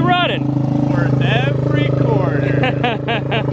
running. Worth every quarter.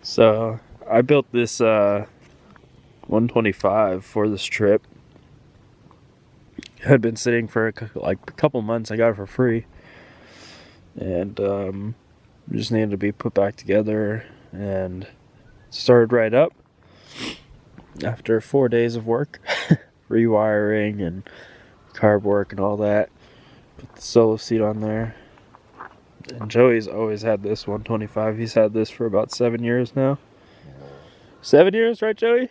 So I built this 125 for this trip. It had been sitting for like a couple months. I got it for free, and just needed to be put back together and started right up after 4 days of work, rewiring and carb work and all that. Put the solo seat on there. And Joey's always had this 125. He's had this for about 7 years now. 7 years, right, Joey?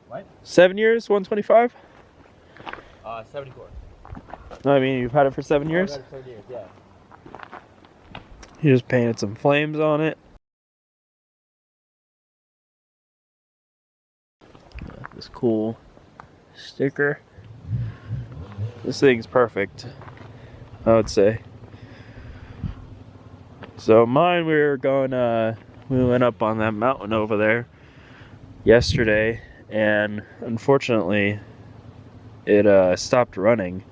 What? 7 years, 125? 74. No, I mean, you've had it for 7 years? I've had it 7 years, yeah. He just painted some flames on it. This cool sticker. This thing's perfect, I would say. So mine, we went up on that mountain over there yesterday, and unfortunately it stopped running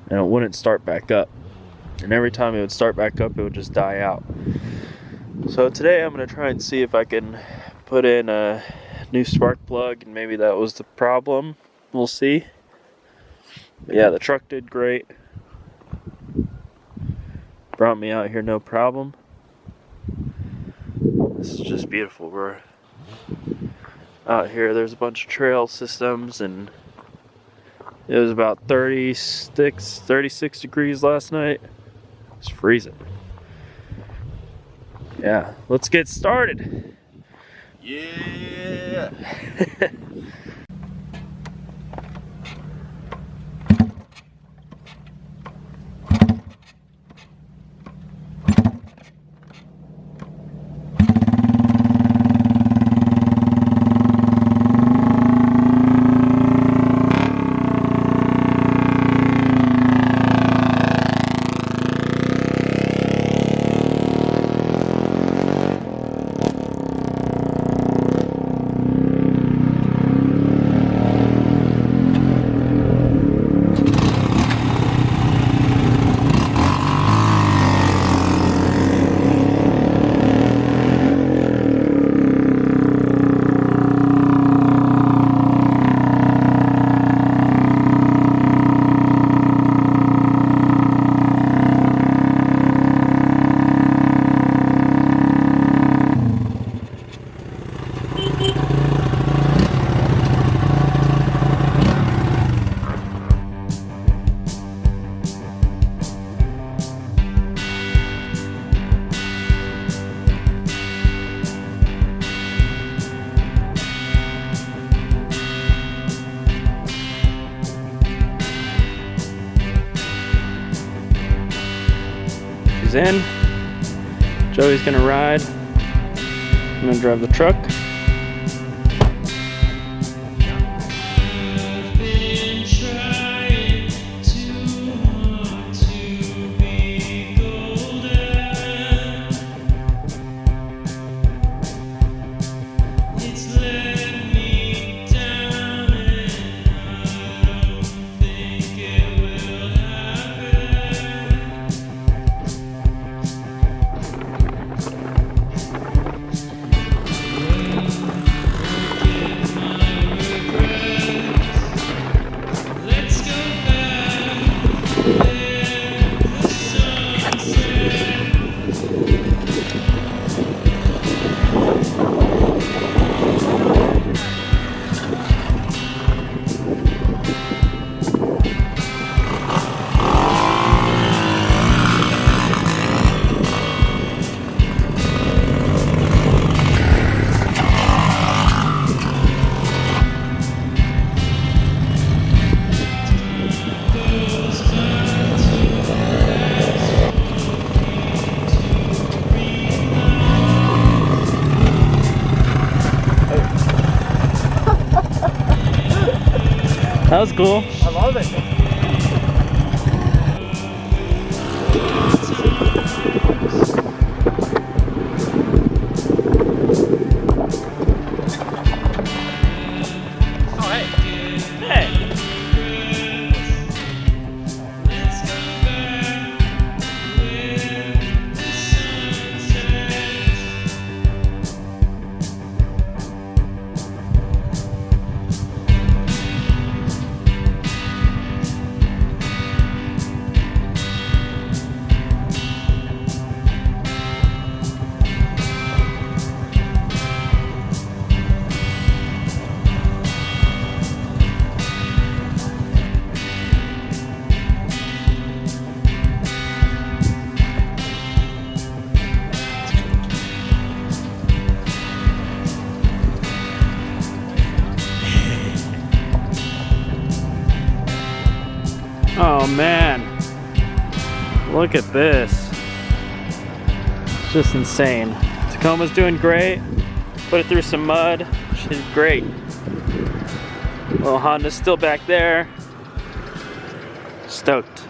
and it wouldn't start back up, and every time it would start back up it would just die out. So today I'm going to try and see if I can put in a new spark plug, and maybe that was the problem. We'll see. But yeah, the truck did great. Brought me out here no problem. This is just beautiful. We're out here. There's a bunch of trail systems, and it was about 36 degrees last night. It's freezing. Yeah, let's get started. Yeah. He's in. Joey's gonna ride. I'm gonna drive the truck. That was cool. I love it. Oh, hey. Hey. Oh man, look at this. It's just insane. Tacoma's doing great. Put it through some mud. She did great. Little Honda's still back there. Stoked.